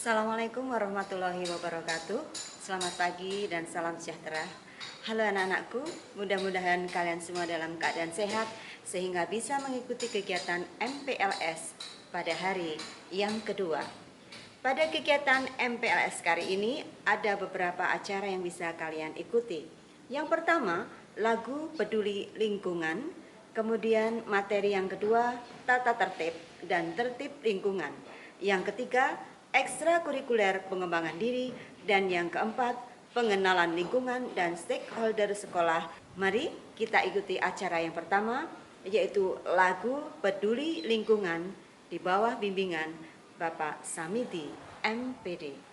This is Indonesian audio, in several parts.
Assalamualaikum warahmatullahi wabarakatuh. Selamat pagi dan salam sejahtera. Halo anak-anakku, mudah-mudahan kalian semua dalam keadaan sehat sehingga bisa mengikuti kegiatan MPLS pada hari yang kedua. Pada kegiatan MPLS kali ini ada beberapa acara yang bisa kalian ikuti. Yang pertama, lagu peduli lingkungan. Kemudian materi yang kedua, tata tertib dan tertib lingkungan. Yang ketiga, ekstrakurikuler pengembangan diri, dan yang keempat, pengenalan lingkungan dan stakeholder sekolah. Mari kita ikuti acara yang pertama, yaitu lagu peduli lingkungan di bawah bimbingan Bapak Samidi, MPD.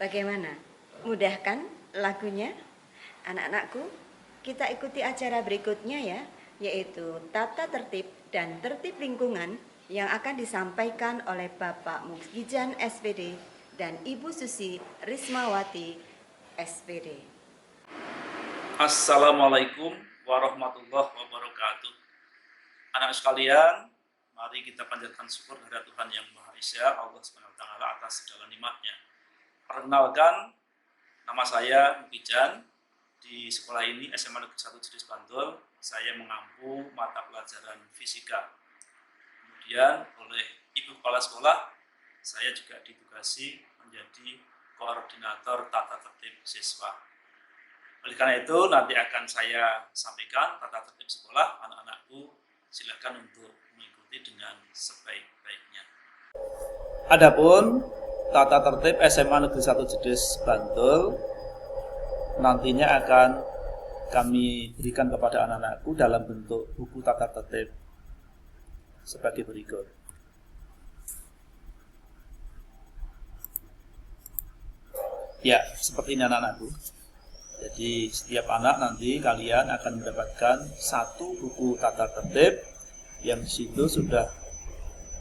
Bagaimana? Mudah kan lagunya? Anak-anakku, kita ikuti acara berikutnya ya, yaitu tata tertib dan tertib lingkungan yang akan disampaikan oleh Bapak Mukjijan SPD dan Ibu Susi Rismawati SPD. Assalamualaikum warahmatullahi wabarakatuh. Anak sekalian, mari kita panjatkan syukur kepada Tuhan Yang Maha Esa, Allah SWT atas segala nikmat-Nya. Perkenalkan, nama saya Mukjijan. Di sekolah ini SMA Negeri 1 Jedes Bantul, saya mengampu mata pelajaran fisika. Kemudian oleh Ibu Kepala Sekolah, saya juga ditugasi menjadi koordinator tata tertib siswa. Oleh karena itu, nanti akan saya sampaikan tata tertib sekolah. Anak-anakku silakan untuk mengikuti dengan sebaik-baiknya. Adapun tata tertib SMA Negeri 1 Jedes Bantul nantinya akan kami berikan kepada anak-anakku dalam bentuk buku tata tertib sebagai berikut. Ya, seperti ini anak-anakku. Jadi setiap anak nanti kalian akan mendapatkan satu buku tata tertib yang di situ sudah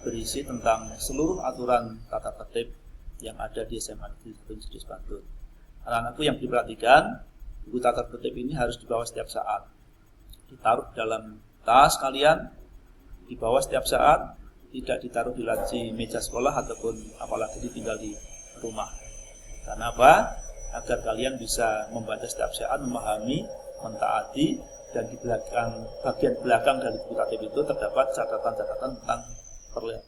berisi tentang seluruh aturan tata tertib yang ada di SMA Negeri 1 Jedes Bantul. Anak-anakku yang diperhatikan, buku tata tertib ini harus dibawa setiap saat. Ditaruh dalam tas kalian, dibawa setiap saat, tidak ditaruh di laci meja sekolah ataupun apalagi ditinggal di rumah. Karena apa? Agar kalian bisa membaca setiap saat, memahami, mentaati, dan di bagian belakang dari buku tertib itu terdapat catatan-catatan tentang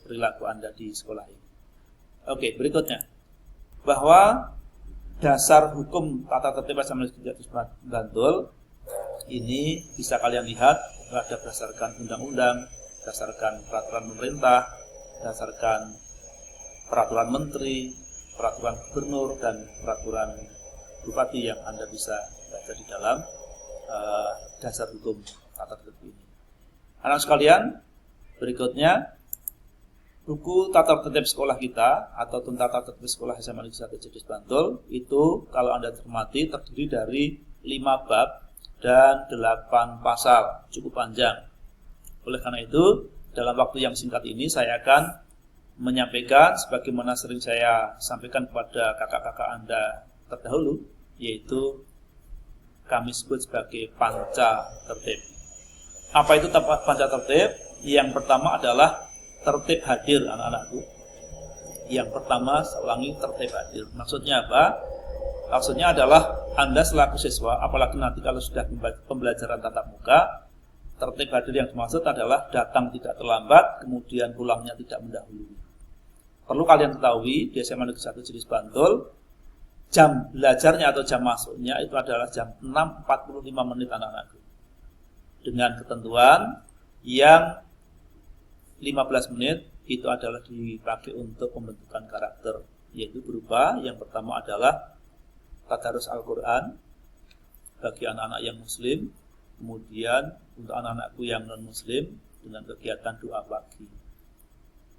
perilaku Anda di sekolah ini. Oke, berikutnya. Bahwa dasar hukum tata tertib SMA Negeri 1 Jedes Bantul ini bisa kalian lihat ada berdasarkan undang-undang, berdasarkan peraturan pemerintah, berdasarkan peraturan menteri, peraturan gubernur, dan peraturan bupati yang Anda bisa baca di dalam dasar hukum tata tertib ini. Anak sekalian, berikutnya buku tata tertib sekolah kita atau tata tertib sekolah SMA Negeri 1 Jedes Bantul itu kalau Anda cermati terdiri dari 5 bab dan 8 pasal, cukup panjang. Oleh karena itu, dalam waktu yang singkat ini saya akan menyampaikan sebagaimana sering saya sampaikan kepada kakak-kakak Anda terdahulu, yaitu kami sebut sebagai panca tertib. Apa itu panca tertib? Yang pertama adalah tertib hadir, anak-anakku. Yang pertama, saya ulangi, tertib hadir. Maksudnya apa? Maksudnya adalah Anda selaku siswa, apalagi nanti kalau sudah pembelajaran tatap muka, tertib hadir yang dimaksud adalah datang tidak terlambat, kemudian pulangnya tidak mendahului. Perlu kalian ketahui, di SMA Negeri 1 Jeris Bantul, jam belajarnya atau jam masuknya itu adalah jam 6.45 menit anak-anakku. Dengan ketentuan yang 15 menit itu adalah dipakai untuk pembentukan karakter, yaitu berupa yang pertama adalah tadarus Al-Quran bagi anak-anak yang muslim, kemudian untuk anak-anakku yang non-muslim dengan kegiatan doa pagi.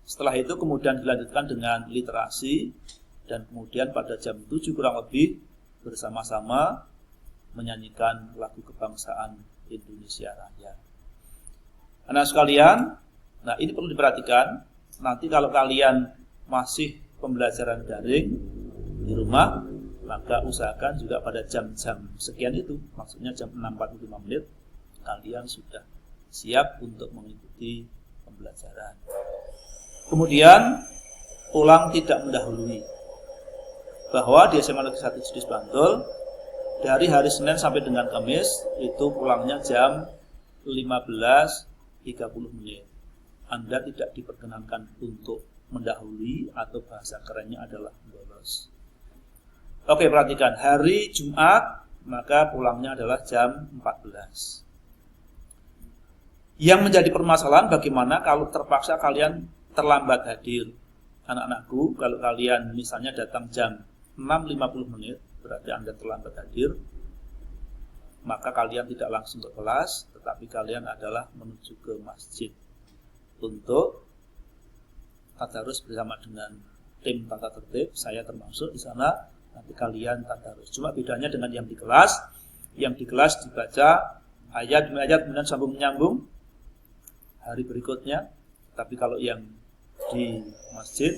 Setelah itu kemudian dilanjutkan dengan literasi, dan kemudian pada jam 7 kurang lebih bersama-sama menyanyikan lagu kebangsaan Indonesia Raya. Anak sekalian, nah ini perlu diperhatikan, nanti kalau kalian masih pembelajaran daring di rumah, maka usahakan juga pada jam-jam sekian itu, maksudnya jam 6.45 menit, kalian sudah siap untuk mengikuti pembelajaran. Kemudian pulang tidak mendahului, bahwa di SMA Negeri 1 Jeris Bantul dari hari Senin sampai dengan Kamis itu pulangnya jam 15.30 menit. Anda tidak diperkenankan untuk mendahului atau bahasa kerennya adalah bolos. Oke, perhatikan, hari Jumat maka pulangnya adalah jam 14. Yang menjadi permasalahan bagaimana kalau terpaksa kalian terlambat hadir. Anak-anakku, kalau kalian misalnya datang jam 6.50 menit, berarti Anda terlambat hadir, maka kalian tidak langsung ke kelas, tetapi kalian adalah menuju ke masjid untuk tadarus bersama dengan tim tata tertib. Saya termasuk di sana. Nanti kalian tadarus. Cuma bedanya dengan yang di kelas. Yang di kelas dibaca ayat demi ayat kemudian sambung menyambung hari berikutnya. Tapi kalau yang di masjid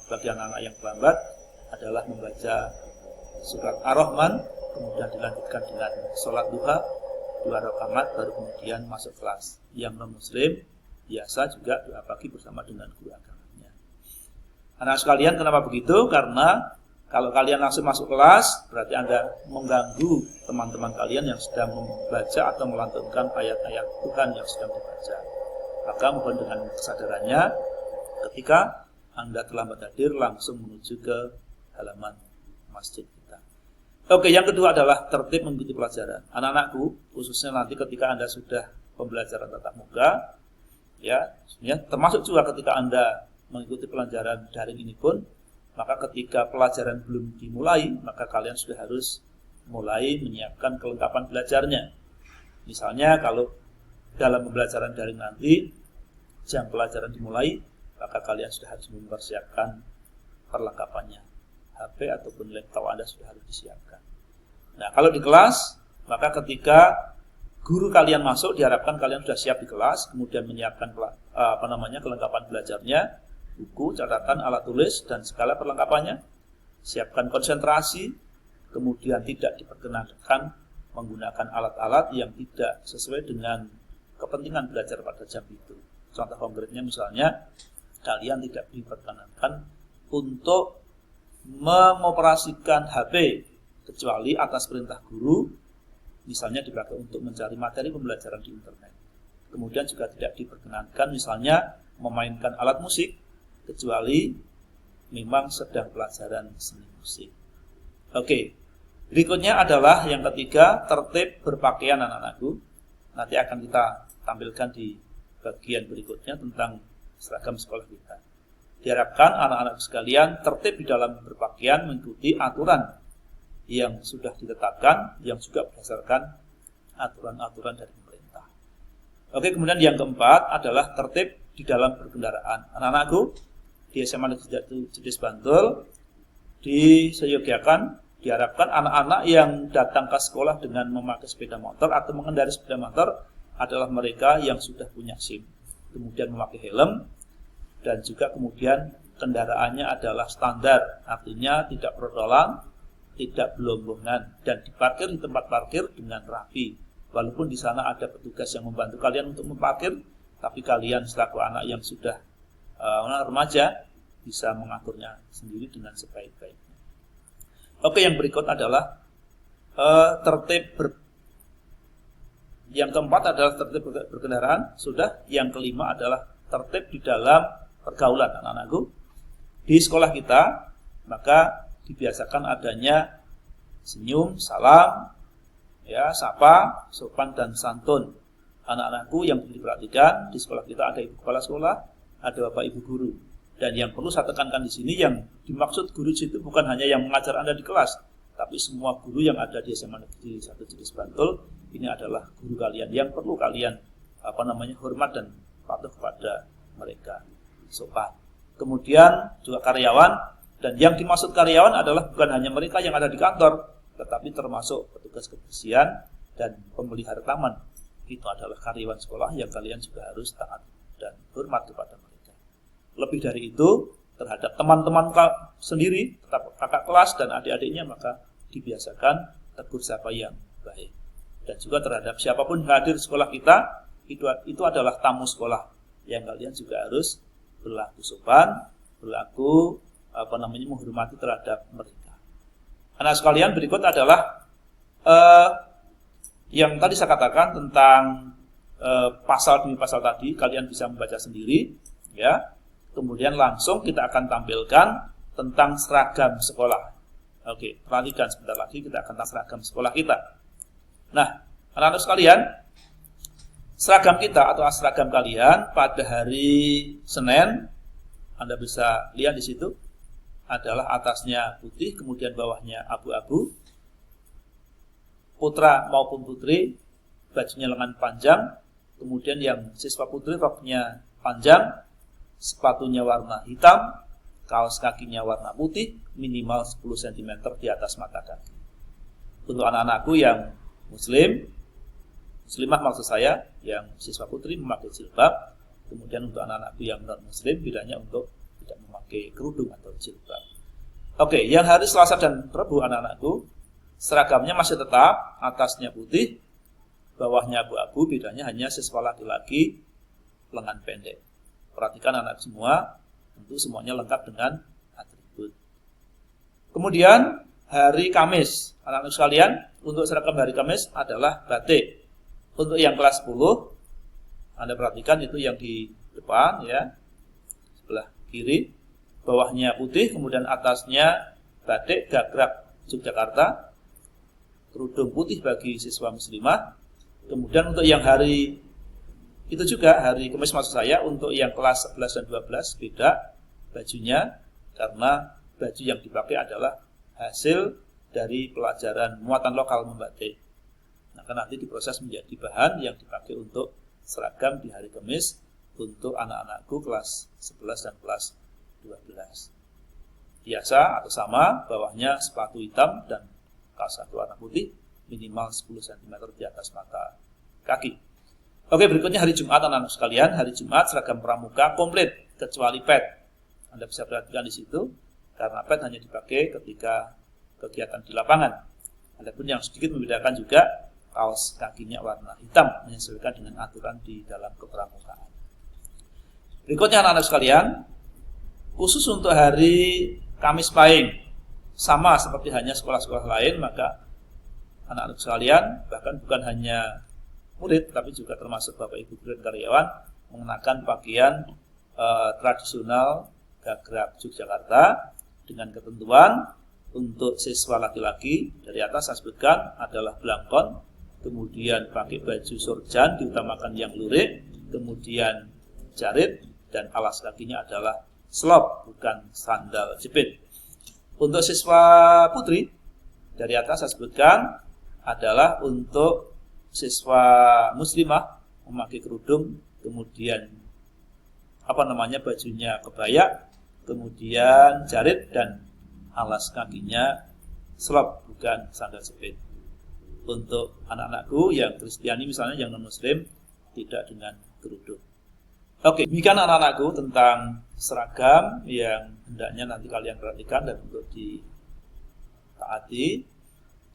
bagi anak-anak yang terlambat adalah membaca surat Ar-Rahman, kemudian dilanjutkan dengan sholat duha 2 rakaat, baru kemudian masuk kelas. Yang non-muslim biasa juga doa pagi bersama dengan guru agamanya. Anak sekalian, kenapa begitu? Karena kalau kalian langsung masuk kelas, berarti Anda mengganggu teman-teman kalian yang sedang membaca atau melantunkan ayat-ayat Tuhan yang sedang dibaca. Maka mohon dengan kesadarannya, ketika Anda terlambat hadir, langsung menuju ke halaman masjid kita. Oke, yang kedua adalah tertib mengikuti pelajaran. Anak-anakku, khususnya nanti ketika Anda sudah pembelajaran tatap muka, ya, termasuk juga ketika Anda mengikuti pelajaran daring ini pun, maka ketika pelajaran belum dimulai, maka kalian sudah harus mulai menyiapkan kelengkapan belajarnya. Misalnya kalau dalam pembelajaran daring nanti, jam pelajaran dimulai, maka kalian sudah harus mempersiapkan perlengkapannya. HP ataupun laptop Anda sudah harus disiapkan. Nah, kalau di kelas, maka ketika guru kalian masuk, diharapkan kalian sudah siap di kelas, kemudian menyiapkan kelengkapan belajarnya, buku, catatan, alat tulis, dan segala perlengkapannya. Siapkan konsentrasi, kemudian tidak diperkenankan menggunakan alat-alat yang tidak sesuai dengan kepentingan belajar pada jam itu. Contoh konkretnya misalnya, kalian tidak diperkenankan untuk mengoperasikan HP, kecuali atas perintah guru, misalnya dipakai untuk mencari materi pembelajaran di internet. Kemudian juga tidak diperkenankan misalnya memainkan alat musik, kecuali memang sedang pelajaran seni musik. Oke, berikutnya adalah yang ketiga, tertib berpakaian anak-anakku. Nanti akan kita tampilkan di bagian berikutnya tentang seragam sekolah kita. Diharapkan anak-anak sekalian tertib di dalam berpakaian mengikuti aturan yang sudah ditetapkan, yang juga berdasarkan aturan-aturan dari pemerintah. Oke, kemudian yang keempat adalah tertib di dalam berkendaraan. Anak-anakku, di SMA Negeri 1 Jeris Bantul disediakan, diharapkan anak-anak yang datang ke sekolah dengan memakai sepeda motor atau mengendarai sepeda motor adalah mereka yang sudah punya SIM, kemudian memakai helm, dan juga kemudian kendaraannya adalah standar, artinya tidak perotolan, tidak belombongan, dan diparkir di tempat parkir dengan rapi. Walaupun di sana ada petugas yang membantu kalian untuk memparkir, tapi kalian selaku anak yang sudah remaja, bisa mengaturnya sendiri dengan sebaik-baiknya. Oke, yang berikut adalah yang keempat adalah tertib berkendaraan. Sudah. Yang kelima adalah tertib di dalam pergaulan anak-anakku. Di sekolah kita, maka dibiasakan adanya senyum, salam, ya, sapa, sopan dan santun. Anak-anakku yang diperhatikan, di sekolah kita ada ibu kepala sekolah, ada bapak ibu guru. Dan yang perlu saya tekankan di sini, yang dimaksud guru itu bukan hanya yang mengajar Anda di kelas, tapi semua guru yang ada di SMA Negeri 1 Jetis Bantul, ini adalah guru kalian yang perlu kalian hormat dan patuh kepada mereka, sopan. Kemudian juga karyawan, dan yang dimaksud karyawan adalah bukan hanya mereka yang ada di kantor, tetapi termasuk petugas kebersihan dan pemelihara taman. Itu adalah karyawan sekolah yang kalian juga harus taat dan hormat kepada mereka. Lebih dari itu, terhadap teman-teman sendiri, tetap kakak kelas dan adik-adiknya, maka dibiasakan tegur sapa yang baik. Dan juga terhadap siapapun yang hadir di sekolah kita, itu adalah tamu sekolah yang kalian juga harus berlaku sopan, berlaku menghormati terhadap mereka. Anak sekalian, berikut adalah yang tadi saya katakan tentang pasal demi pasal tadi, kalian bisa membaca sendiri, ya. Kemudian langsung kita akan tampilkan tentang seragam sekolah. Oke, perhatikan sebentar lagi kita akan tentang seragam sekolah kita. Nah, anak-anak sekalian, seragam kita atau seragam kalian pada hari Senin, Anda bisa lihat di situ, adalah atasnya putih, kemudian bawahnya abu-abu. Putra maupun putri, bajunya lengan panjang, kemudian yang siswa putri roknya panjang, sepatunya warna hitam, kaos kakinya warna putih, minimal 10 cm di atas mata kaki. Untuk anak-anakku yang muslimah maksud saya, yang siswa putri memakai jilbab. Kemudian untuk anak-anakku yang non-muslim, bedanya untuk tidak memakai kerudung atau jilbab. Oke, yang hari Selasa dan Rabu anak-anakku, seragamnya masih tetap, atasnya putih, bawahnya abu-abu, bedanya hanya siswa laki-laki lengan pendek. Perhatikan anak semua, tentu semuanya lengkap dengan atribut. Kemudian hari Kamis, anak-anak sekalian, untuk seragam hari Kamis adalah batik. Untuk yang kelas 10, Anda perhatikan itu yang di depan, ya, sebelah kiri, bawahnya putih, kemudian atasnya batik gagrag Yogyakarta, kerudung putih bagi siswa muslimah. Kemudian untuk yang hari itu juga hari Kamis maksud saya, untuk yang kelas 11 dan 12 beda bajunya, karena baju yang dipakai adalah hasil dari pelajaran muatan lokal membatik. Nah, nanti diproses menjadi bahan yang dipakai untuk seragam di hari Kamis untuk anak-anakku kelas 11 dan kelas 12. Biasa atau sama, bawahnya sepatu hitam dan kaos kaki warna putih, minimal 10 cm di atas mata kaki. Oke, berikutnya hari Jumat anak-anak sekalian. Hari Jumat seragam pramuka komplit kecuali pet. Anda bisa perhatikan di situ, karena pet hanya dipakai ketika kegiatan di lapangan. Adapun yang sedikit membedakan juga, kaos kakinya warna hitam, menyesuaikan dengan aturan di dalam kepramukaan. Berikutnya anak-anak sekalian, khusus untuk hari Kamis Pahing, sama seperti hanya sekolah-sekolah lain, maka anak-anak sekalian, bahkan bukan hanya murid, tapi juga termasuk bapak ibu guru dan karyawan, mengenakan pakaian tradisional gagrag Yogyakarta dengan ketentuan untuk siswa laki-laki dari atas saya sebutkan adalah blangkon, kemudian pakai baju sorjan diutamakan yang lurik, kemudian jarit, dan alas kakinya adalah slop bukan sandal jepit. Untuk siswa putri dari atas saya sebutkan adalah untuk siswa muslimah memakai kerudung, kemudian bajunya kebaya, kemudian jarit, dan alas kakinya slop bukan sandal jepit. Untuk anak-anakku yang Kristiani misalnya, yang non muslim, tidak dengan kerudung. Oke, demikian anak-anakku tentang seragam yang hendaknya nanti kalian perhatikan dan untuk ditaati.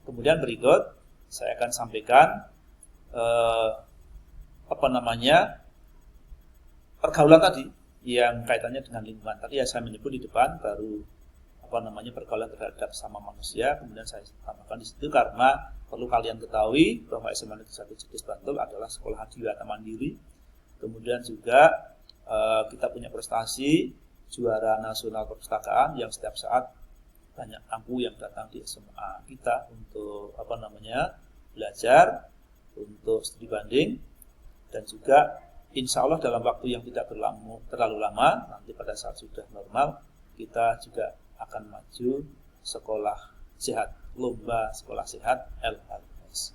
Kemudian berikut saya akan sampaikan pergaulan tadi, yang kaitannya dengan lingkungan. Tadi ya saya menyebut di depan baru pergaulan terhadap sama manusia, kemudian saya tambahkan di situ karena perlu kalian ketahui bahwa SMA Negeri 1 Jedes Bantul adalah sekolah adiwiyata mandiri. Kemudian juga kita punya prestasi juara nasional perpustakaan yang setiap saat banyak tamu yang datang di SMA kita untuk belajar, untuk studi banding, dan juga insya Allah dalam waktu yang tidak terlalu lama, nanti pada saat sudah normal, kita juga akan maju sekolah sehat, lomba sekolah sehat LHS.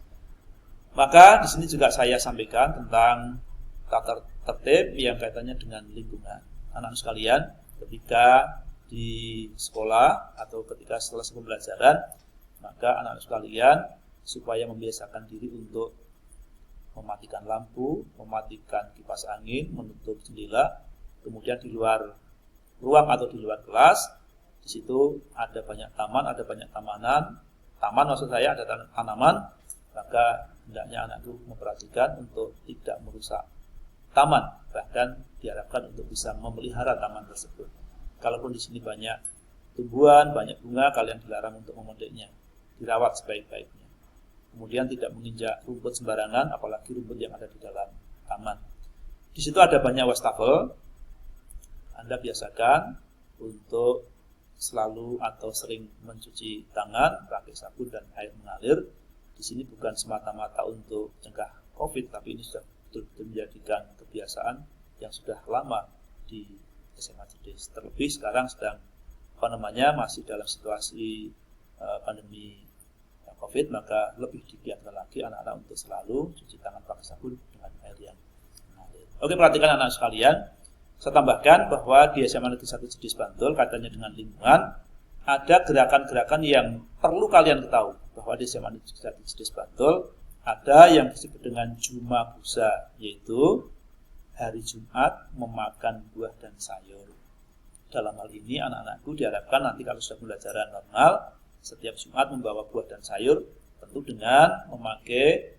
Maka di sini juga saya sampaikan tentang tata tertib yang kaitannya dengan lingkungan. Anak-anak sekalian, ketika di sekolah atau ketika setelah pembelajaran, maka anak-anak sekalian supaya membiasakan diri untuk mematikan lampu, mematikan kipas angin, menutup jendela, kemudian di luar ruang atau di luar kelas, di situ ada banyak taman, ada banyak taman maksud saya ada tanaman, maka hendaknya anakku memperhatikan untuk tidak merusak taman, bahkan diharapkan untuk bisa memelihara taman tersebut. Kalaupun di sini banyak tumbuhan, banyak bunga, kalian dilarang untuk memodeknya, dirawat sebaik-baiknya. Kemudian tidak menginjak rumput sembarangan, apalagi rumput yang ada di dalam taman. Di situ ada banyak wastafel. Anda biasakan untuk selalu atau sering mencuci tangan pakai sabun dan air mengalir. Di sini bukan semata-mata untuk mencegah COVID, tapi ini sudah betul-betul menjadikan kebiasaan yang sudah lama di SMA Jedes. Terlebih sekarang sedang masih dalam situasi pandemi COVID, maka lebih digiatkan lagi anak-anak untuk selalu cuci tangan pakai sabun dengan air yang mengalir. Oke, perhatikan anak sekalian. Saya tambahkan bahwa di SMA Negeri 1 Jedes Bantul kaitannya dengan lingkungan, ada gerakan-gerakan yang perlu kalian ketahui bahwa di SMA Negeri 1 Jedes Bantul ada yang disebut dengan Juma Busa, yaitu hari Jumat memakan buah dan sayur. Dalam hal ini anak-anakku diharapkan nanti kalau sudah pembelajaran normal, setiap Jumat membawa buah dan sayur, tentu dengan memakai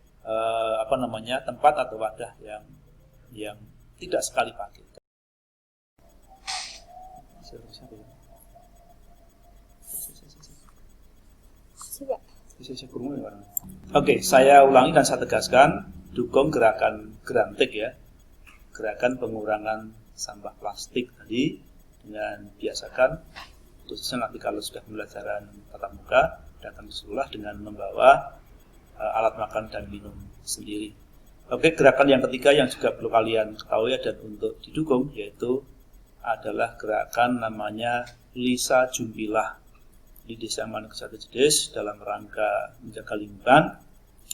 tempat atau wadah yang tidak sekali pakai. Oke, saya ulangi dan saya tegaskan, dukung gerakan Grantik ya, gerakan pengurangan sampah plastik tadi, dengan biasakan khususnya nanti kalau sudah pembelajaran tatap muka datang ke sekolah dengan membawa alat makan dan minum sendiri. Oke, gerakan yang ketiga yang juga perlu kalian ketahui dan untuk didukung yaitu adalah gerakan namanya Lisa Jumpilah. Di SMA Negeri 1 Jedes dalam rangka menjaga lingkungan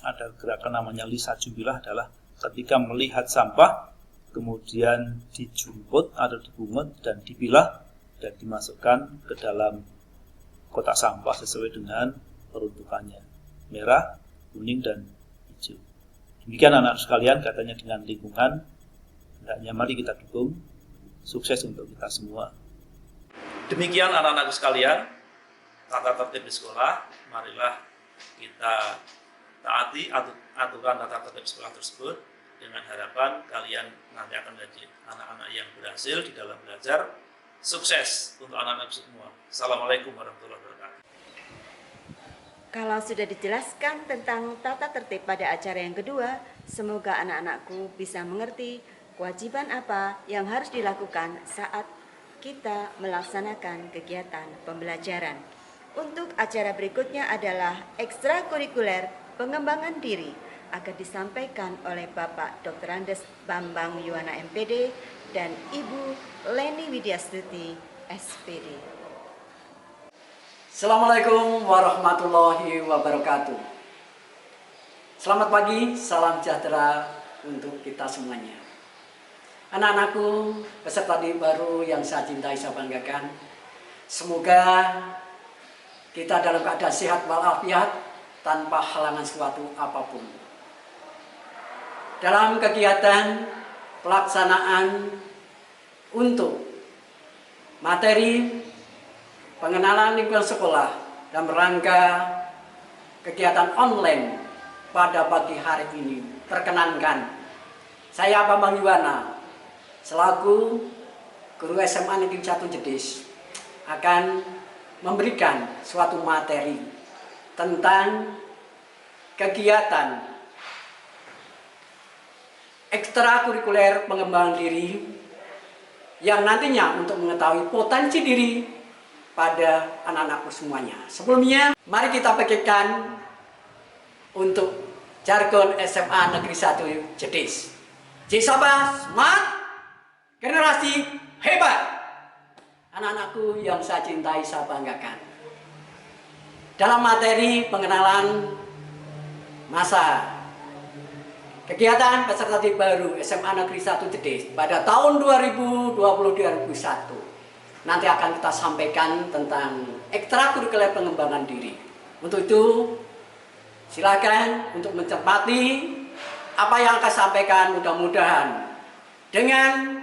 ada gerakan namanya Lisa Jumpilah, adalah ketika melihat sampah kemudian dijumput atau dipungut dan dipilah dan dimasukkan ke dalam kotak sampah sesuai dengan peruntukannya, merah, kuning, dan hijau. Demikian anak-anak sekalian katanya dengan lingkungan, hendaknya mari kita dukung, sukses untuk kita semua. Demikian anak-anak sekalian, tata tertib di sekolah, marilah kita taati aturan tata tertib sekolah tersebut dengan harapan kalian nanti akan menjadi anak-anak yang berhasil di dalam belajar. Sukses untuk anak-anak semua. Assalamualaikum warahmatullahi wabarakatuh. Kalau sudah dijelaskan tentang tata tertib pada acara yang kedua, semoga anak-anakku bisa mengerti kewajiban apa yang harus dilakukan saat kita melaksanakan kegiatan pembelajaran. Untuk acara berikutnya adalah ekstrakurikuler pengembangan diri, akan disampaikan oleh Bapak Dr. Andes Bambang Yuwana MPD dan Ibu Leni Widyastuti SPD. Assalamualaikum warahmatullahi wabarakatuh. Selamat pagi, salam sejahtera untuk kita semuanya. Anak-anakku, peserta didik baru yang saya cintai, saya banggakan. Semoga kita dalam keadaan sehat walafiat tanpa halangan suatu apapun. Dalam kegiatan pelaksanaan untuk materi pengenalan lingkungan sekolah dalam rangka kegiatan online pada pagi hari ini, perkenankan saya Bambang Yuwana selaku guru SMA Negeri 1 Jetis akan memberikan suatu materi tentang kegiatan ekstrakurikuler pengembangan diri yang nantinya untuk mengetahui potensi diri pada anak-anakku semuanya. Sebelumnya, mari kita pikirkan untuk jargon SMA Negeri 1 Jetis. Cisaba Smart, generasi hebat. Anak-anakku yang saya cintai, saya banggakan. Dalam materi pengenalan masa kegiatan peserta didik baru SMA Negeri 1 Jetis pada tahun 2020-2021 nanti akan kita sampaikan tentang ekstrakurikuler pengembangan diri. Untuk itu, silakan untuk mencermati apa yang akan sampaikan. Mudah-mudahan dengan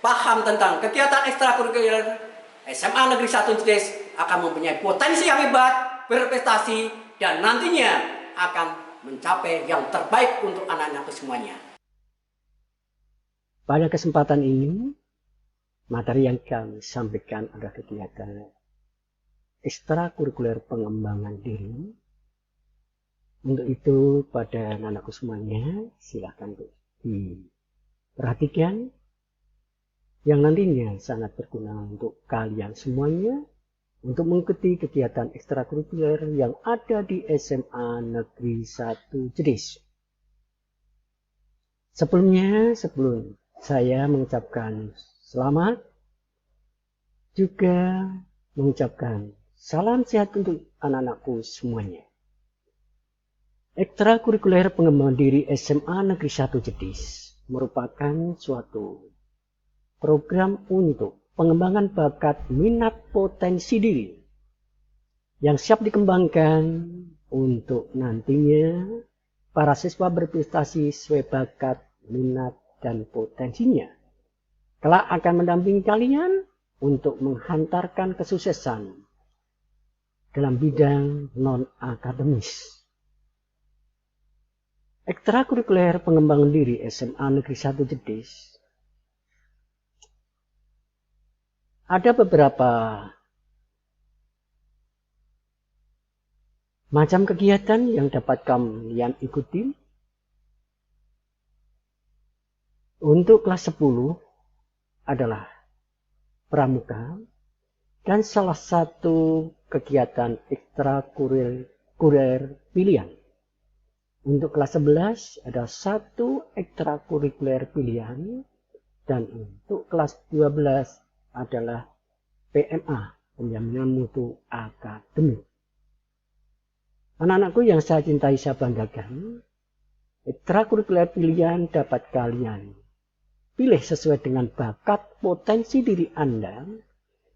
paham tentang kegiatan ekstrakurikuler SMA Negeri 1 Jetis akan mempunyai potensi yang hebat, berprestasi, dan nantinya akan mencapai yang terbaik untuk anak-anakku semuanya. Pada kesempatan ini, materi yang kami sampaikan adalah kegiatan ekstrakurikuler pengembangan diri. Untuk itu, pada anak-anakku semuanya, silakan diperhatikan yang nantinya sangat berguna untuk kalian semuanya untuk mengikuti kegiatan ekstrakurikuler yang ada di SMA Negeri 1 Jetis. Sebelum saya mengucapkan selamat, juga mengucapkan salam sehat untuk anak-anakku semuanya. Ekstrakurikuler pengembangan diri SMA Negeri 1 Jetis merupakan suatu program untuk pengembangan bakat minat potensi diri yang siap dikembangkan untuk nantinya para siswa berprestasi sesuai bakat, minat, dan potensinya. Kelak akan mendampingi kalian untuk menghantarkan kesuksesan dalam bidang non-akademis. Ekstrakurikuler pengembangan diri SMA Negeri 1 Jetis ada beberapa macam kegiatan yang dapat kalian ikuti. Untuk kelas 10 adalah pramuka dan salah satu kegiatan ekstrakurikuler pilihan. Untuk kelas 11 ada satu ekstrakurikuler pilihan dan untuk kelas 12 adalah PMA, penjaminan mutu akademik. Anak-anakku yang saya cintai, saya banggakan, ekstrakurikuler pilihan dapat kalian pilih sesuai dengan bakat potensi diri Anda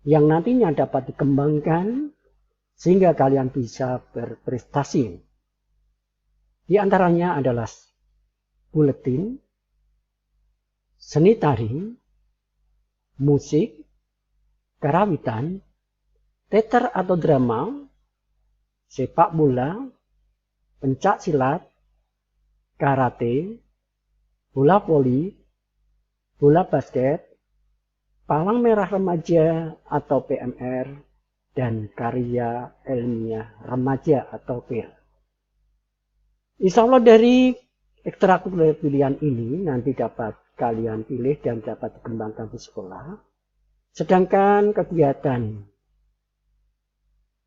yang nantinya dapat dikembangkan sehingga kalian bisa berprestasi. Di antaranya adalah buletin, seni tari, musik, karawitan, teater atau drama, sepak bola, pencak silat, karate, bola voli, bola basket, palang merah remaja atau PMR, dan karya ilmiah remaja atau PIR. Insya Allah dari ekstrakurikuler pilihan ini nanti dapat kalian pilih dan dapat dikembangkan di sekolah. Sedangkan kegiatan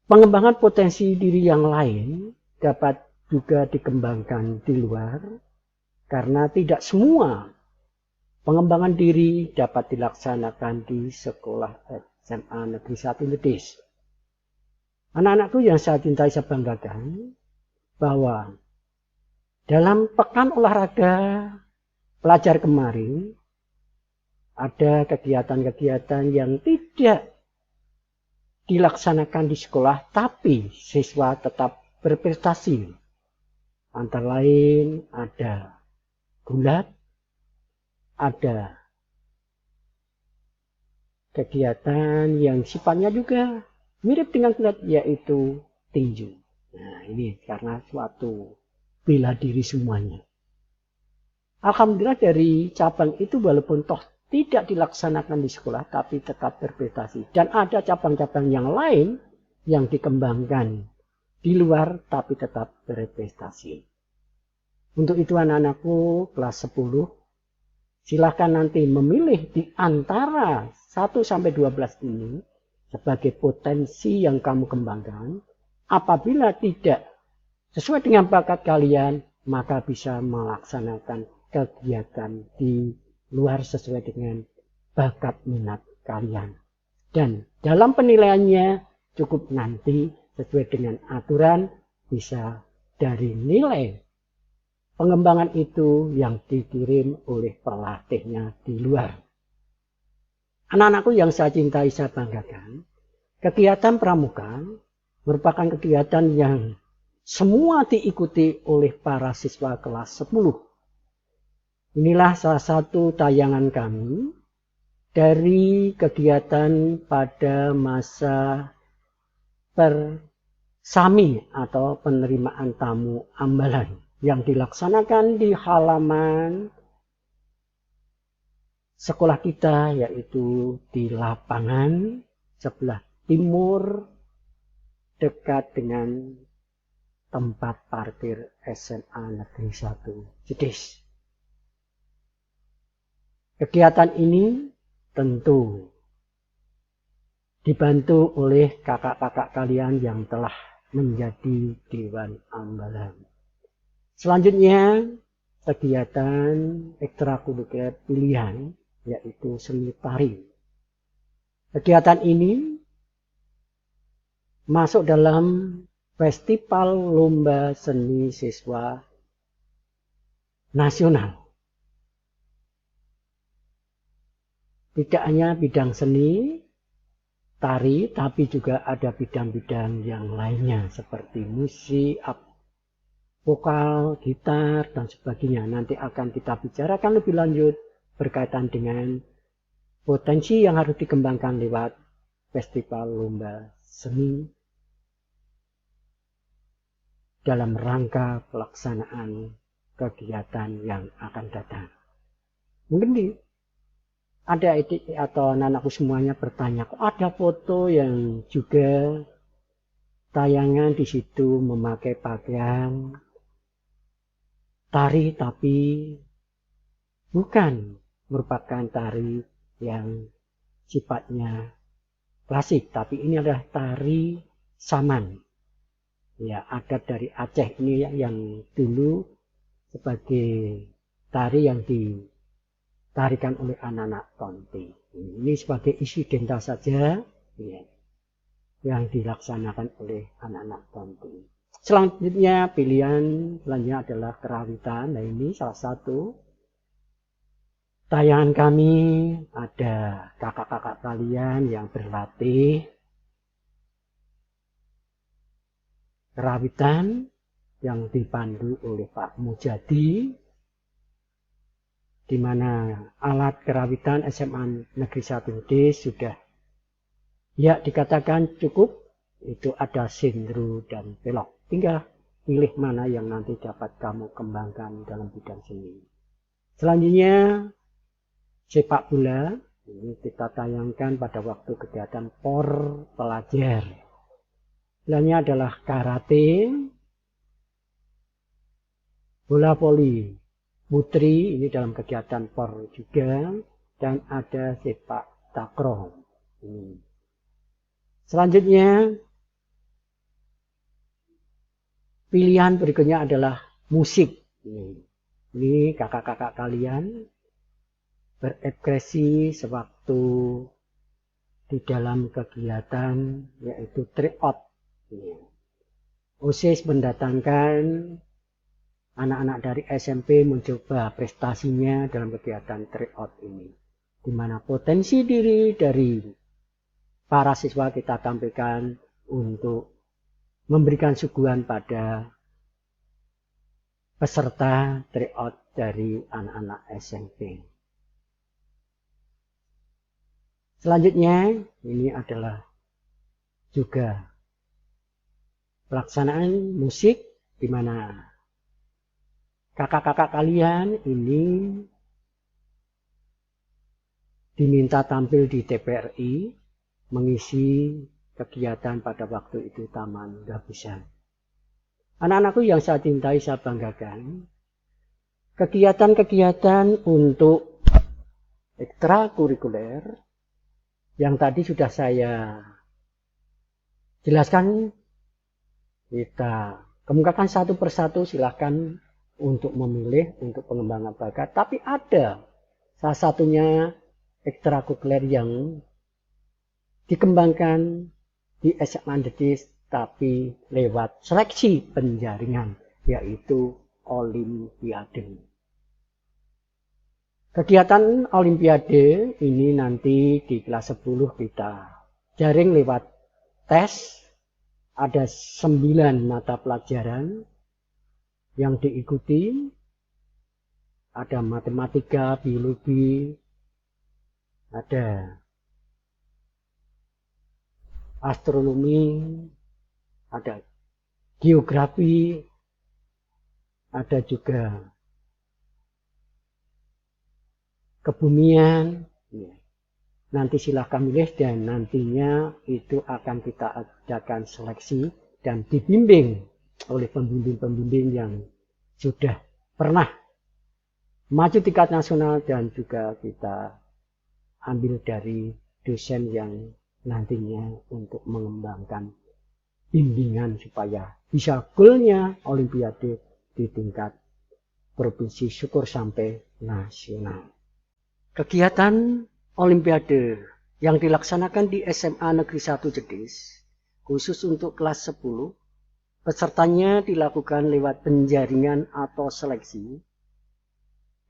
pengembangan potensi diri yang lain dapat juga dikembangkan di luar, karena tidak semua pengembangan diri dapat dilaksanakan di sekolah SMA Negeri 1 Jetis. Anak-anakku yang saya cintai, saya banggakan bahwa dalam pekan olahraga pelajar kemarin ada kegiatan-kegiatan yang tidak dilaksanakan di sekolah, tapi siswa tetap berprestasi. Antara lain ada gulat, ada kegiatan yang sifatnya juga mirip dengan gulat, yaitu tinju. Nah, ini karena suatu bela diri semuanya. Alhamdulillah dari cabang itu walaupun toh tidak dilaksanakan di sekolah tapi tetap berprestasi. Dan ada cabang-cabang yang lain yang dikembangkan di luar tapi tetap berprestasi. Untuk itu anak-anakku kelas 10, silahkan nanti memilih di antara 1 sampai 12 ini sebagai potensi yang kamu kembangkan. Apabila tidak sesuai dengan bakat kalian, maka bisa melaksanakan kegiatan di luar sesuai dengan bakat minat kalian. Dan dalam penilaiannya cukup nanti sesuai dengan aturan bisa dari nilai pengembangan itu yang dikirim oleh pelatihnya di luar. Anak-anakku yang saya cintai, saya banggakan, kegiatan pramuka merupakan kegiatan yang semua diikuti oleh para siswa kelas 10. Inilah salah satu tayangan kami dari kegiatan pada masa persami atau penerimaan tamu ambalan yang dilaksanakan di halaman sekolah kita, yaitu di lapangan sebelah timur dekat dengan tempat parkir SMA Negeri 1 Jedes. Kegiatan ini tentu dibantu oleh kakak-kakak kalian yang telah menjadi Dewan Ambalan. Selanjutnya, kegiatan ekstrakurikuler pilihan, yaitu seni tari. Kegiatan ini masuk dalam Festival Lomba Seni Siswa Nasional. Tidak hanya bidang seni, tari, tapi juga ada bidang-bidang yang lainnya seperti musik, vokal, gitar, dan sebagainya. Nanti akan kita bicarakan lebih lanjut berkaitan dengan potensi yang harus dikembangkan lewat Festival Lomba Seni dalam rangka pelaksanaan kegiatan yang akan datang. Mungkin ada adik atau anak-anakku semuanya bertanya, kok ada foto yang juga tayangan di situ memakai pakaian tari tapi bukan merupakan tari yang sifatnya klasik, tapi ini adalah tari saman. Ya, adat dari Aceh ini yang dulu sebagai tari yang ditarikan oleh anak-anak Tonti. Ini sebagai isi denta saja ya, yang dilaksanakan oleh anak-anak Tonti. Selanjutnya pilihan selanjutnya adalah kerawitan. Nah, ini salah satu tayangan kami, ada kakak-kakak kalian yang berlatih kerawitan yang dipandu oleh Pak Mujadi, di mana alat kerawitan SMA Negeri 1 D sudah ya dikatakan cukup. Itu ada sindru dan pelok. Tinggal pilih mana yang nanti dapat kamu kembangkan dalam bidang seni. Selanjutnya sepak bola. Ini kita tayangkan pada waktu kegiatan POR pelajar. Lainnya adalah karate, bola voli putri, ini dalam kegiatan POR juga, dan ada sepak takraw. Selanjutnya, pilihan berikutnya adalah musik. Ini kakak-kakak kalian berekspresi sewaktu di dalam kegiatan yaitu tryout. OSIS mendatangkan anak-anak dari SMP mencoba prestasinya dalam kegiatan tryout ini, di mana potensi diri dari para siswa kita tampilkan untuk memberikan suguhan pada peserta tryout dari anak-anak SMP. Selanjutnya ini adalah juga pelaksanaan musik, di mana kakak-kakak kalian ini diminta tampil di TPRI mengisi kegiatan pada waktu itu Taman Gabusan. Anak-anakku yang saya cintai, saya banggakan, kegiatan-kegiatan untuk ekstrakurikuler yang tadi sudah saya jelaskan, kita kemukakan satu persatu. Silahkan untuk memilih untuk pengembangan bakat. Tapi ada salah satunya ekstrakurikuler yang dikembangkan di SMA Dedis tapi lewat seleksi penjaringan, yaitu Olimpiade. Kegiatan Olimpiade ini nanti di kelas 10 kita jaring lewat tes. Ada 9 mata pelajaran yang diikuti. Ada matematika, biologi, ada astronomi, ada geografi, ada juga kebumian. Nanti silahkan milih dan nantinya itu akan kita adakan seleksi dan dibimbing oleh pembimbing-pembimbing yang sudah pernah maju tingkat nasional dan juga kita ambil dari dosen yang nantinya untuk mengembangkan bimbingan supaya bisa goalnya Olimpiade di tingkat provinsi, syukur sampai nasional. Kegiatan Olimpiade yang dilaksanakan di SMA Negeri 1 Jedis, khusus untuk kelas 10, pesertanya dilakukan lewat penjaringan atau seleksi,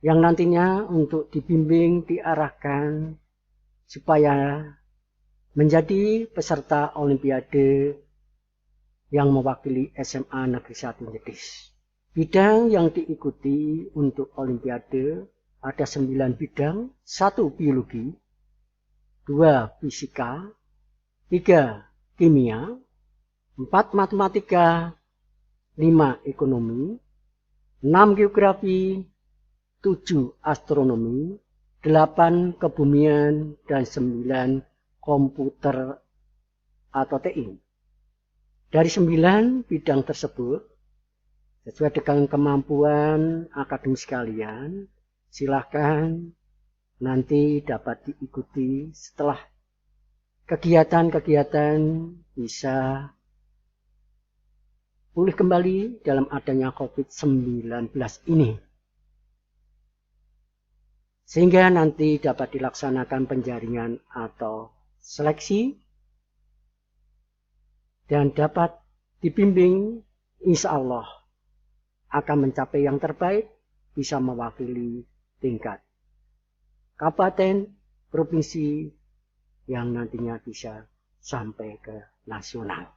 yang nantinya untuk dibimbing, diarahkan, supaya menjadi peserta Olimpiade yang mewakili SMA Negeri 1 Jedis. Bidang yang diikuti untuk Olimpiade ada 9 bidang, 1 biologi, 2 fisika, 3 kimia, 4 matematika, 5 ekonomi, 6 geografi, 7 astronomi, 8 kebumian, dan 9 komputer atau TI. Dari 9 bidang tersebut, sesuai dengan kemampuan akademis kalian, silahkan nanti dapat diikuti setelah kegiatan-kegiatan bisa pulih kembali dalam adanya COVID-19 ini. Sehingga nanti dapat dilaksanakan penjaringan atau seleksi dan dapat dibimbing, insya Allah akan mencapai yang terbaik, bisa mewakili tingkat kabupaten, provinsi, yang nantinya bisa sampai ke nasional.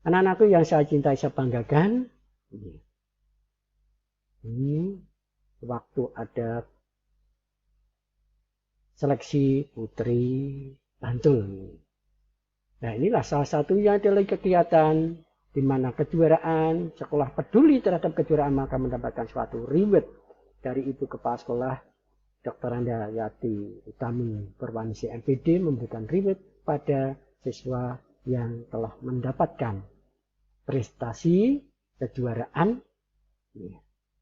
Anak-anakku yang saya cintai, saya banggakan, ini waktu ada seleksi putri Bantul. Nah, inilah salah satunya adalah kegiatan di mana kejuaraan sekolah peduli terhadap kejuaraan maka mendapatkan suatu reward dari Ibu Kepala Sekolah Dr. Anda Yati Utami Purwaningsih MPD, memberikan reward pada siswa yang telah mendapatkan prestasi kejuaraan,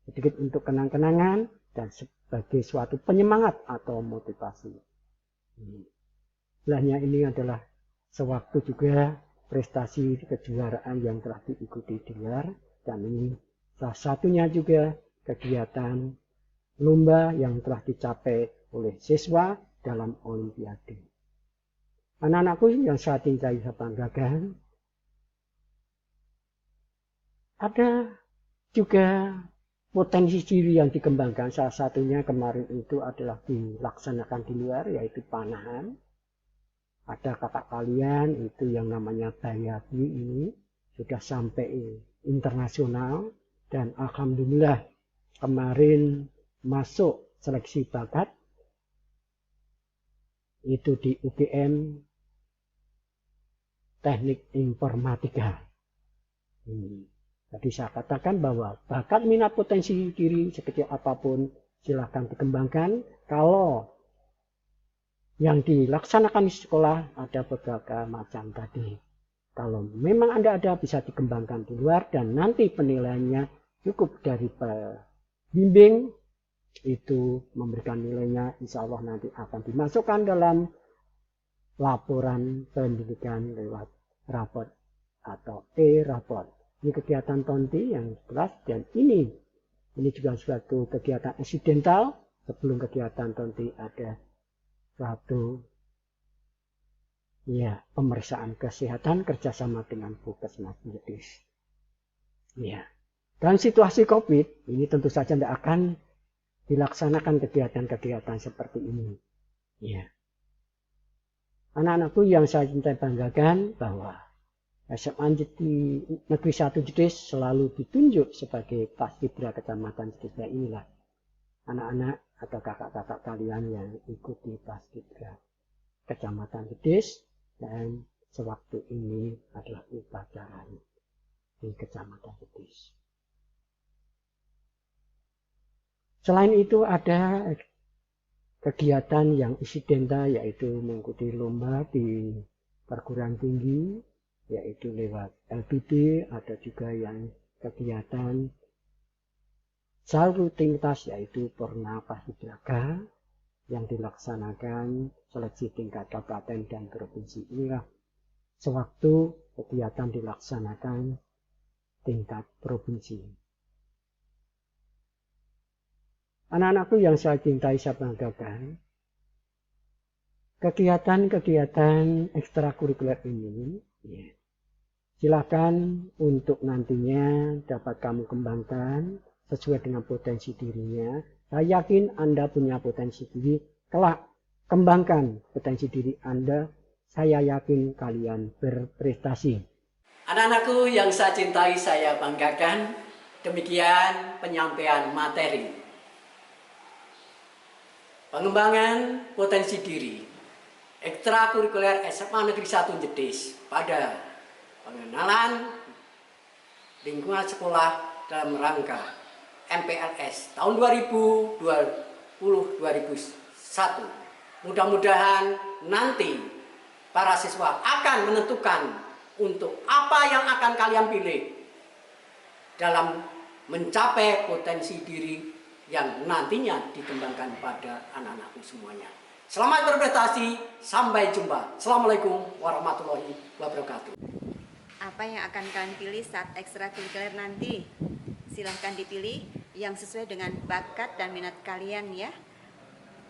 sedikit untuk kenang-kenangan dan sebagai suatu penyemangat atau motivasi. Sebelahnya ini adalah sewaktu juga prestasi kejuaraan yang telah diikuti di luar, dan ini salah satunya juga kegiatan lomba yang telah dicapai oleh siswa dalam Olimpiade. Anak-anakku yang saya cintai, saya banggakan, ada juga potensi diri yang dikembangkan. Salah satunya kemarin itu adalah dilaksanakan di luar, yaitu panahan. Ada kakak kalian itu yang namanya Bayati ini sudah sampai internasional, dan alhamdulillah kemarin masuk seleksi bakat itu di UGM Teknik Informatika. Jadi saya katakan bahwa bakat minat potensi diri sekecil apapun silahkan dikembangkan. Kalau yang dilaksanakan di sekolah ada beberapa macam tadi. Kalau memang Anda ada bisa dikembangkan di luar dan nanti penilaiannya cukup dari pembimbing itu memberikan nilainya, insya Allah nanti akan dimasukkan dalam laporan pendidikan lewat raport atau e-raport. Ini kegiatan Tonti yang jelas dan ini juga suatu kegiatan insidental. Sebelum kegiatan Tonti ada suatu pemeriksaan kesehatan kerjasama dengan Puskesmas Jetis. Dan situasi COVID ini tentu saja tidak akan dilaksanakan kegiatan-kegiatan seperti ini. Anak-anakku yang saya cintai banggakan bahwa SMA Negeri 1 Jetis selalu ditunjuk sebagai Paskibra Kecamatan Jetis. Inilah anak-anak atau kakak-kakak kalian yang ikuti Paskibra Kecamatan Jetis. Dan sewaktu ini adalah upacara di Kecamatan Jetis. Selain itu ada kegiatan yang insidental yaitu mengikuti lomba di perguruan tinggi yaitu lewat LPD, ada juga yang kegiatan rutinitas yaitu Purna Paskibraka yang dilaksanakan seleksi tingkat kabupaten dan provinsi. Inilah sewaktu kegiatan dilaksanakan tingkat provinsi. Anak-anakku yang saya cintai, saya banggakan, kegiatan-kegiatan ekstrakurikuler ini silakan untuk nantinya dapat kamu kembangkan sesuai dengan potensi dirinya. Saya yakin Anda punya potensi diri, kelak kembangkan potensi diri Anda. Saya yakin kalian berprestasi. Anak-anakku yang saya cintai, saya banggakan. Demikian penyampaian materi. Pengembangan potensi diri ekstrakurikuler SMA Negeri 1 Jetis pada pengenalan lingkungan sekolah dalam rangka MPLS tahun 2020-2001. Mudah-mudahan nanti para siswa akan menentukan untuk apa yang akan kalian pilih dalam mencapai potensi diri yang nantinya dikembangkan pada anak-anakku semuanya. Selamat berprestasi, sampai jumpa. Assalamualaikum warahmatullahi wabarakatuh. Apa yang akan kalian pilih saat ekstrakurikuler nanti? Silahkan dipilih yang sesuai dengan bakat dan minat kalian ya.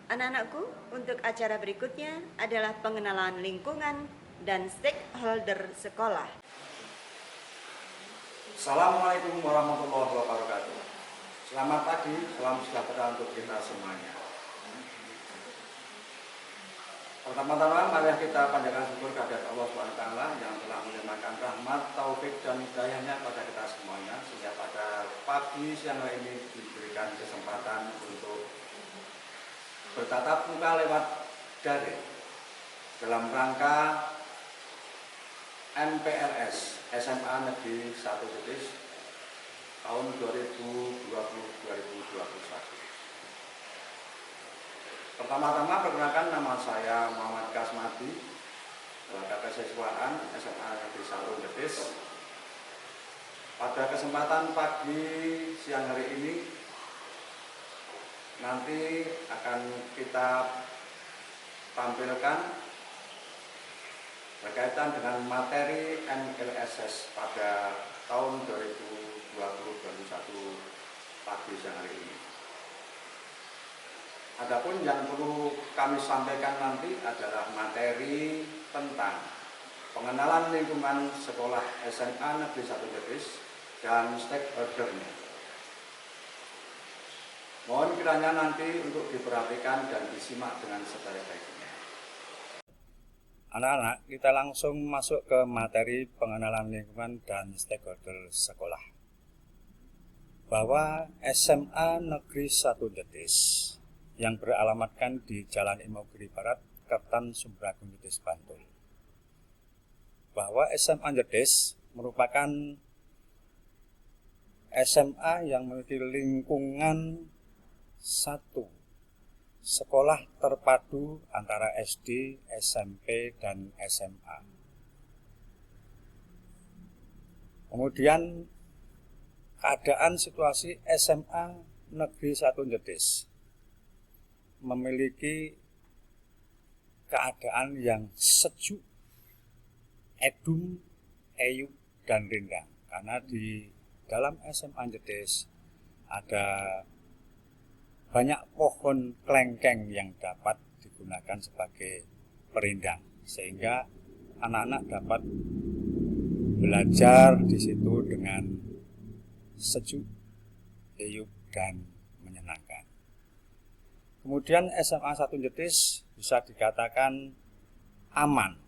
Anak-anakku, untuk acara berikutnya adalah pengenalan lingkungan dan stakeholder sekolah. Assalamualaikum warahmatullahi wabarakatuh. Selamat pagi, salam sejahtera untuk kita semuanya. Pertama-tama mari kita panjatkan syukur kehadirat Allah SWT yang telah melimpahkan rahmat, taufik dan hidayahnya pada kita semuanya sehingga pada pagi siang hari ini diberikan kesempatan untuk bertatap muka lewat daring dalam rangka MPLS SMA Negeri 1 Jetis tahun 2020-2021. Pertama-tama perkenalkan, nama saya Muhammad Kasmadi, tenaga kesiswaan SMA Negeri 1 Jetis. Pada kesempatan pagi siang hari ini nanti akan kita tampilkan berkaitan dengan materi MLSS pada tahun 2020-2021 pagi siang hari ini. Adapun yang perlu kami sampaikan nanti adalah materi tentang pengenalan lingkungan sekolah SMA Negeri 1 Jetis dan stakeholder-nya. Mohon kiranya nanti untuk diperhatikan dan disimak dengan sebaik-baiknya. Anak-anak, kita langsung masuk ke materi pengenalan lingkungan dan stakeholder sekolah. Bahwa SMA Negeri 1 Jetis yang beralamatkan di Jalan Imogiri Barat, Kertan, Sumbragung, Jetis, Bantul. Bahwa SMA Jetis merupakan SMA yang memiliki lingkungan satu, sekolah terpadu antara SD, SMP, dan SMA. Kemudian keadaan situasi SMA Negeri 1 Jetis memiliki keadaan yang sejuk, edum, eyuk, dan rindang. Karena di dalam SMA Jetis ada banyak pohon kelengkeng yang dapat digunakan sebagai perindang, sehingga anak-anak dapat belajar di situ dengan sejuk, eyuk, dan menyenangkan. Kemudian SMA 1 Jetis bisa dikatakan aman.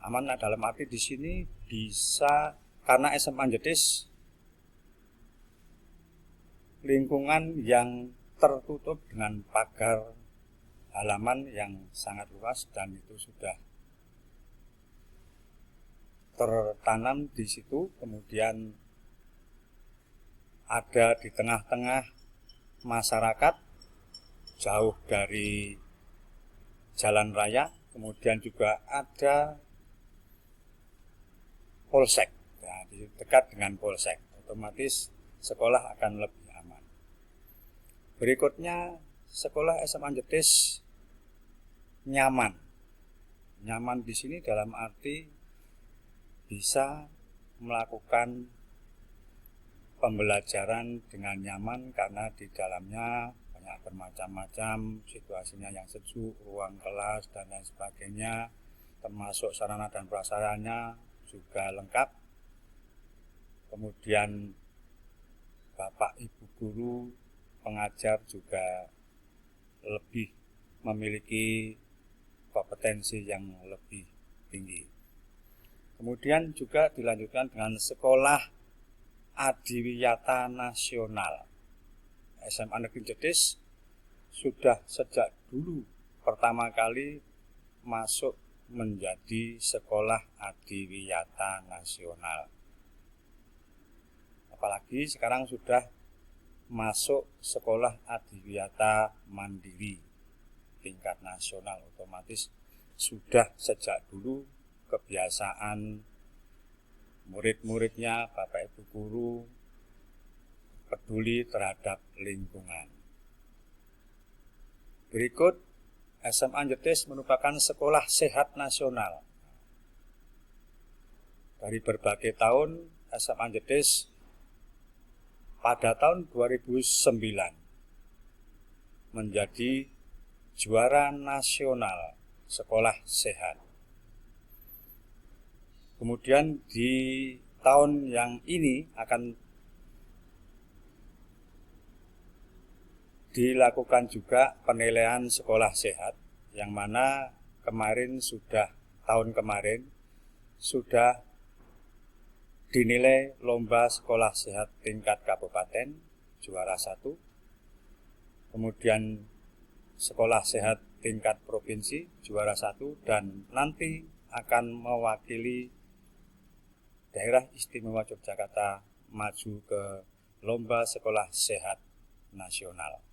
Aman dalam arti di sini bisa karena SMA Jetis lingkungan yang tertutup dengan pagar halaman yang sangat luas dan itu sudah tertanam di situ. Kemudian ada di tengah-tengah masyarakat, jauh dari jalan raya, kemudian juga ada polsek. Nah, dekat dengan polsek, otomatis sekolah akan lebih aman. Berikutnya, sekolah SMA Jetis nyaman. Nyaman di sini dalam arti bisa melakukan pembelajaran dengan nyaman karena di dalamnya banyak bermacam-macam situasinya yang sejuk, ruang kelas dan lain sebagainya, termasuk sarana dan prasarannya juga lengkap. Kemudian Bapak Ibu guru pengajar juga lebih memiliki kompetensi yang lebih tinggi. Kemudian juga dilanjutkan dengan sekolah Adiwiyata Nasional. SMA Negeri Jetis sudah sejak dulu pertama kali masuk menjadi sekolah Adiwiyata Nasional. Apalagi sekarang sudah masuk sekolah Adiwiyata Mandiri tingkat nasional, otomatis sudah sejak dulu kebiasaan murid-muridnya, Bapak Ibu guru peduli terhadap lingkungan. Berikut, SMA Jetis merupakan sekolah sehat nasional. Dari berbagai tahun, SMA Jetis pada tahun 2009 menjadi juara nasional sekolah sehat. Kemudian di tahun yang ini akan dilakukan juga penilaian sekolah sehat, yang mana tahun kemarin sudah dinilai lomba sekolah sehat tingkat kabupaten juara 1, kemudian sekolah sehat tingkat provinsi juara 1, dan nanti akan mewakili daerah istimewa Yogyakarta maju ke lomba sekolah sehat nasional.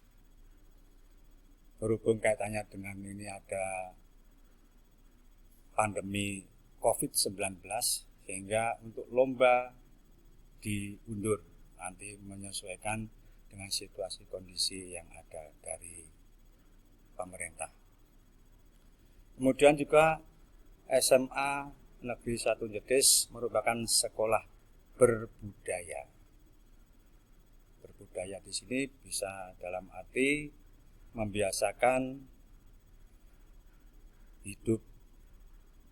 Berhubung kaitannya dengan ini ada pandemi COVID-19, sehingga untuk lomba diundur nanti menyesuaikan dengan situasi kondisi yang ada dari pemerintah. Kemudian juga SMA Negeri 1 Jetis merupakan sekolah berbudaya. Berbudaya di sini bisa dalam arti membiasakan hidup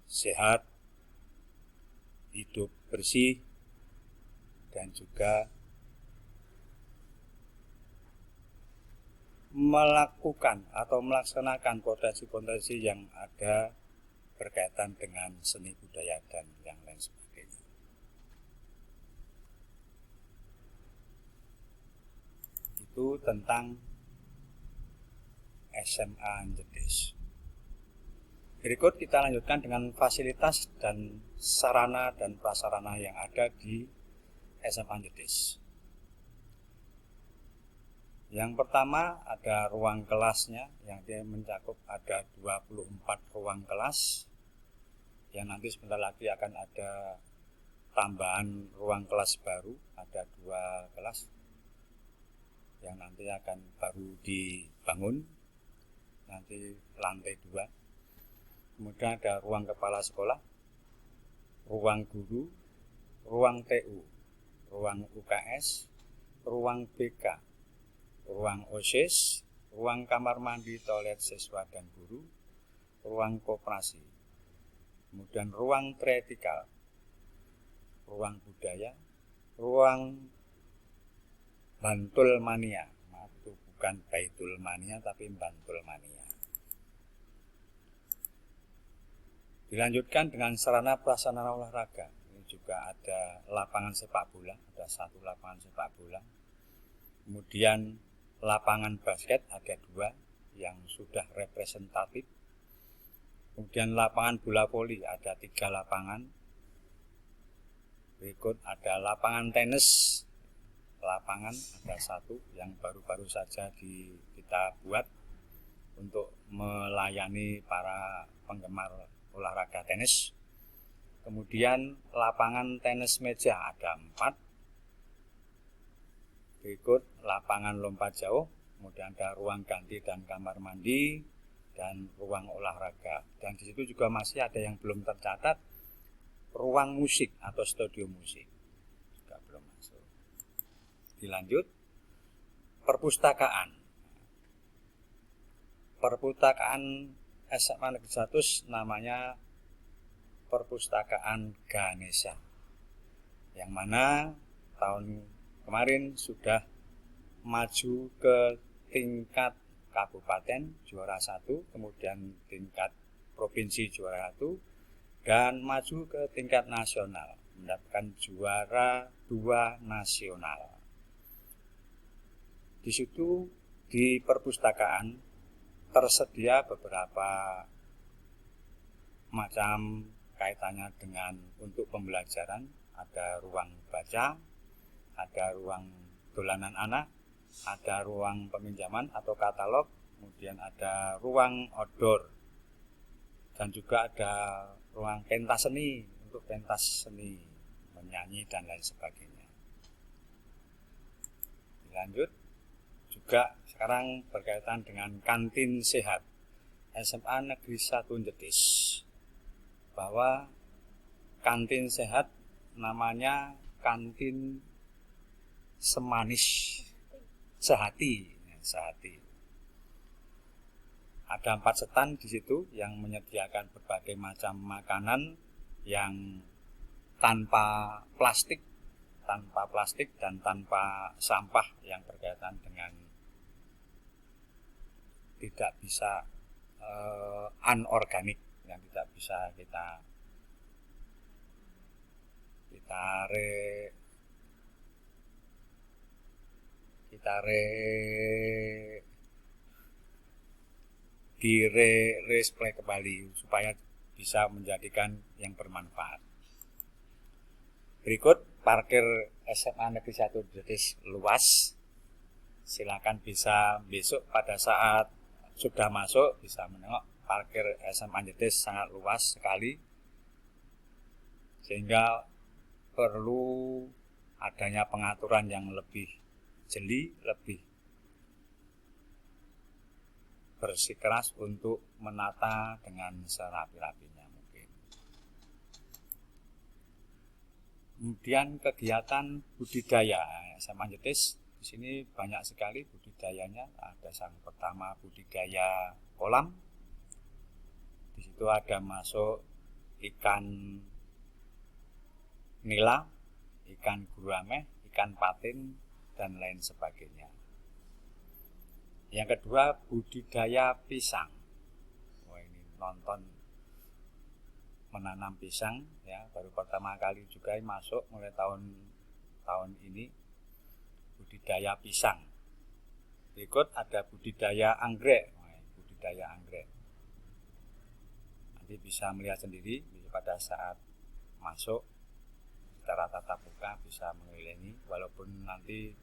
sehat, hidup bersih, dan juga melakukan atau melaksanakan potensi-potensi yang ada berkaitan dengan seni budaya dan yang lain sebagainya. Itu tentang SMA Jetis. Berikut kita lanjutkan dengan fasilitas dan sarana dan prasarana yang ada di SMA Jetis. Yang pertama ada ruang kelasnya yang dia mencakup ada 24 ruang kelas yang nanti sebentar lagi akan ada tambahan ruang kelas baru, ada 2 kelas yang nanti akan baru dibangun, nanti lantai 2. Kemudian ada ruang kepala sekolah, ruang guru, ruang TU, ruang UKS, ruang BK, ruang OSIS, ruang kamar mandi, toilet siswa dan guru, ruang koperasi, kemudian ruang tretikal, ruang budaya, ruang Bantul Mania. Maaf, itu bukan Baitul Mania tapi Bantul Mania. Dilanjutkan dengan sarana prasarana olahraga. Ini juga ada lapangan sepak bola, ada 1 lapangan sepak bola. Kemudian lapangan basket ada 2 yang sudah representatif. Kemudian lapangan bola voli ada 3 lapangan. Berikut ada lapangan tenis. Lapangan ada 1 yang baru-baru saja kita buat untuk melayani para penggemar olahraga tenis. Kemudian lapangan tenis meja ada 4. Berikut lapangan lompat jauh, kemudian ada ruang ganti dan kamar mandi dan ruang olahraga. Dan di situ juga masih ada yang belum tercatat, ruang musik atau studio musik juga belum masuk. Dilanjut, perpustakaan. Perpustakaan SMA Negeri 1 namanya Perpustakaan Ganesha, yang mana tahun kemarin sudah maju ke tingkat kabupaten juara 1, kemudian tingkat provinsi juara 1, dan maju ke tingkat nasional, mendapatkan juara 2 nasional. Di situ di perpustakaan tersedia beberapa macam kaitannya dengan untuk pembelajaran, ada ruang baca, ada ruang dolanan anak, ada ruang peminjaman atau katalog, kemudian ada ruang outdoor, dan juga ada ruang pentas seni untuk pentas seni, menyanyi dan lain sebagainya. Dilanjut, juga sekarang berkaitan dengan kantin sehat SMA Negeri 1 Jetis, bahwa kantin sehat namanya kantin Semanis Sehati. Ada 4 stand di situ yang menyediakan berbagai macam makanan yang tanpa plastik dan tanpa sampah yang berkaitan dengan tidak bisa anorganik, yang tidak bisa kita display kembali supaya bisa menjadikan yang bermanfaat. Berikut parkir SMA Negeri 1 Jetis luas. Silakan bisa besok pada saat sudah masuk bisa menengok parkir SMA Jetis sangat luas sekali, sehingga perlu adanya pengaturan yang lebih jeli, lebih bersikeras untuk menata dengan serapi-rapinya mungkin. Kemudian kegiatan budidaya SMA Jetis, di sini banyak sekali budidayanya. Ada yang pertama budidaya kolam. Di situ ada masuk ikan nila, ikan gurame, ikan patin dan lain sebagainya. Yang kedua budidaya pisang. Wah, ini nonton menanam pisang ya, baru pertama kali juga masuk mulai tahun ini budidaya pisang. Berikut ada budidaya anggrek. Nanti bisa melihat sendiri pada saat masuk secara tatap muka, bisa mengelilingi, walaupun nanti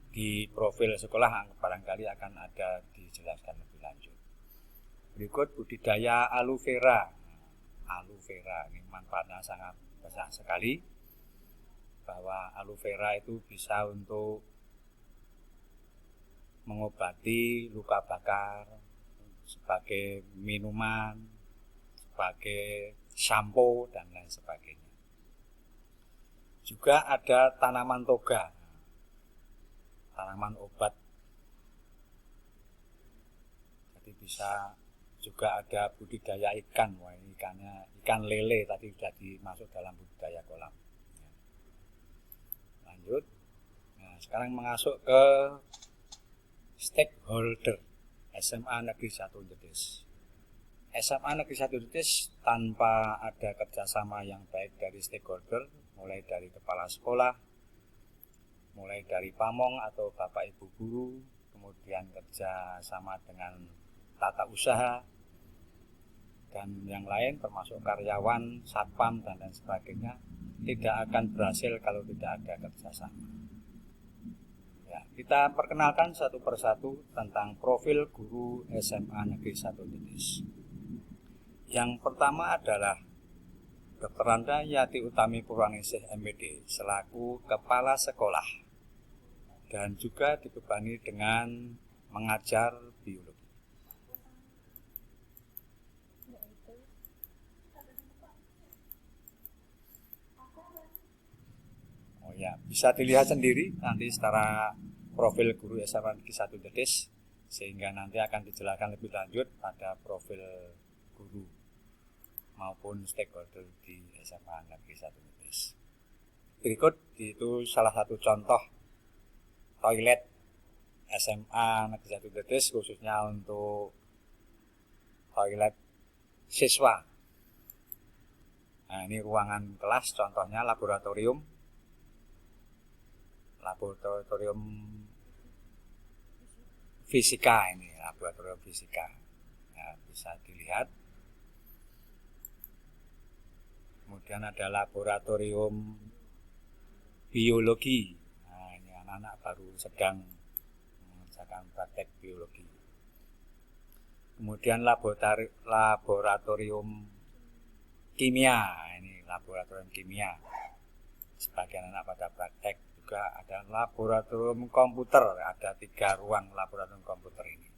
di profil sekolah barangkali akan ada dijelaskan lebih lanjut. Berikut budidaya aloe vera. Aloe vera ini manfaatnya sangat besar sekali, bahwa aloe vera itu bisa untuk mengobati luka bakar, sebagai minuman, sebagai sampo dan lain sebagainya. Juga ada tanaman toga, tanaman obat. Jadi bisa juga ada budidaya ikan. Wah, ikan lele tadi sudah dimasuk dalam budidaya kolam. Lanjut. Nah, sekarang masuk ke stakeholder SMA Negeri 1 Jetis. SMA Negeri 1 Jetis tanpa ada kerjasama yang baik dari stakeholder, mulai dari kepala sekolah, mulai dari pamong atau bapak ibu guru, kemudian kerjasama dengan tata usaha, dan yang lain termasuk karyawan, satpam, dan lain sebagainya, tidak akan berhasil kalau tidak ada kerjasama. Ya, kita perkenalkan satu persatu tentang profil guru SMA Negeri 1 Jetis. Yang pertama adalah Dr. Randa Yati Utami Purwaningsih MPD selaku kepala sekolah dan juga dibebani dengan mengajar biologi. Oh ya, bisa dilihat sendiri nanti secara profil guru SMA Negeri 1 Jetis, sehingga nanti akan dijelaskan lebih lanjut pada profil guru maupun stakeholder di SMA Negeri 1 Jetis. Berikut itu salah satu contoh toilet SMA Negeri 1 Jetis, khususnya untuk toilet siswa. Nah, ini ruangan kelas, contohnya laboratorium fisika, ini laboratorium fisika. Nah, bisa dilihat. Kemudian ada laboratorium biologi. Nah, ini anak-anak baru sedang mengerjakan praktek biologi. Kemudian laboratorium kimia. Ini laboratorium kimia. Sebagian anak pada praktek. Juga ada laboratorium komputer. Ada 3 ruang laboratorium komputer ini.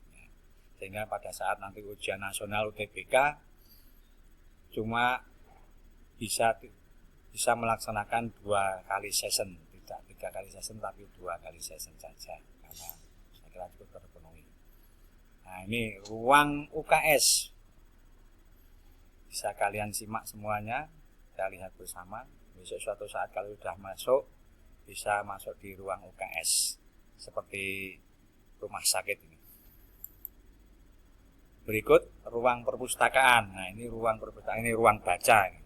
Sehingga pada saat nanti ujian nasional UTBK cuma bisa melaksanakan 2 kali session, tidak 3 kali session tapi 2 kali session saja, karena saya kira cukup terpenuhi. Nah, ini ruang UKS, bisa kalian simak semuanya, kita lihat bersama. Besok suatu saat kalau sudah masuk, bisa masuk di ruang UKS seperti rumah sakit ini. Berikut ruang perpustakaan. Nah, ini ruang perpustakaan, ini ruang baca ini.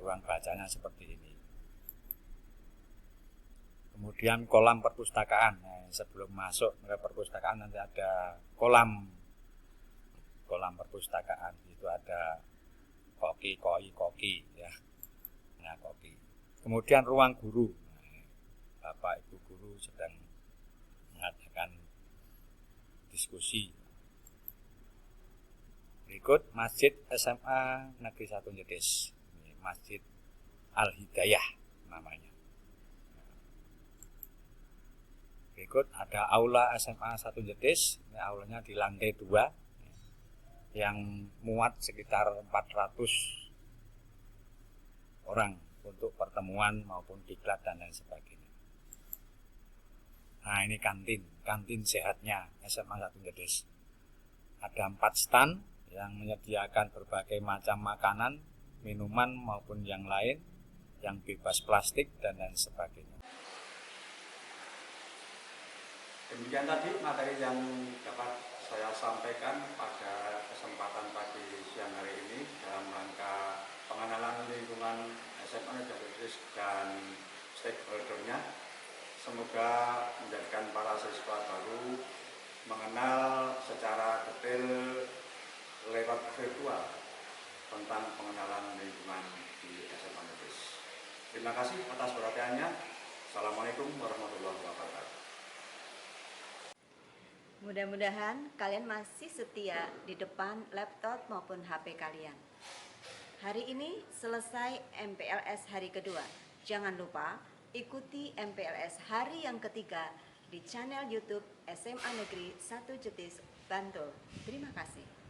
Ruang bacanya seperti ini. Kemudian kolam perpustakaan. Nah, sebelum masuk ke perpustakaan nanti ada kolam perpustakaan. Itu ada koki ya. Nah, koki. Kemudian ruang guru. Nah, Bapak Ibu guru sedang mengadakan diskusi. Berikut Masjid SMA Negeri 1 Jetis. Masjid Al-Hidayah namanya. Berikut ada aula SMA 1 Jetis. Ini aulanya di lantai 2 yang muat sekitar 400 orang untuk pertemuan maupun diklat dan lain sebagainya. Nah, ini kantin sehatnya SMA 1 Jetis. Ada 4 stand yang menyediakan berbagai macam makanan, minuman maupun yang lain yang bebas plastik dan lain sebagainya. Demikian tadi materi yang dapat saya sampaikan pada kesempatan pagi siang hari ini dalam rangka pengenalan lingkungan SMA Negeri 1 Jetis dan stakeholdernya. Semoga menjadikan para siswa baru mengenal secara detail lewat virtual tentang pengenalan lingkungan di SMA Negeri. Terima kasih atas perhatiannya. Assalamualaikum warahmatullahi wabarakatuh. Mudah-mudahan kalian masih setia di depan laptop maupun HP kalian. Hari ini selesai MPLS hari kedua. Jangan lupa ikuti MPLS hari yang ketiga di channel YouTube SMA Negeri 1 Jetis, Bantul. Terima kasih.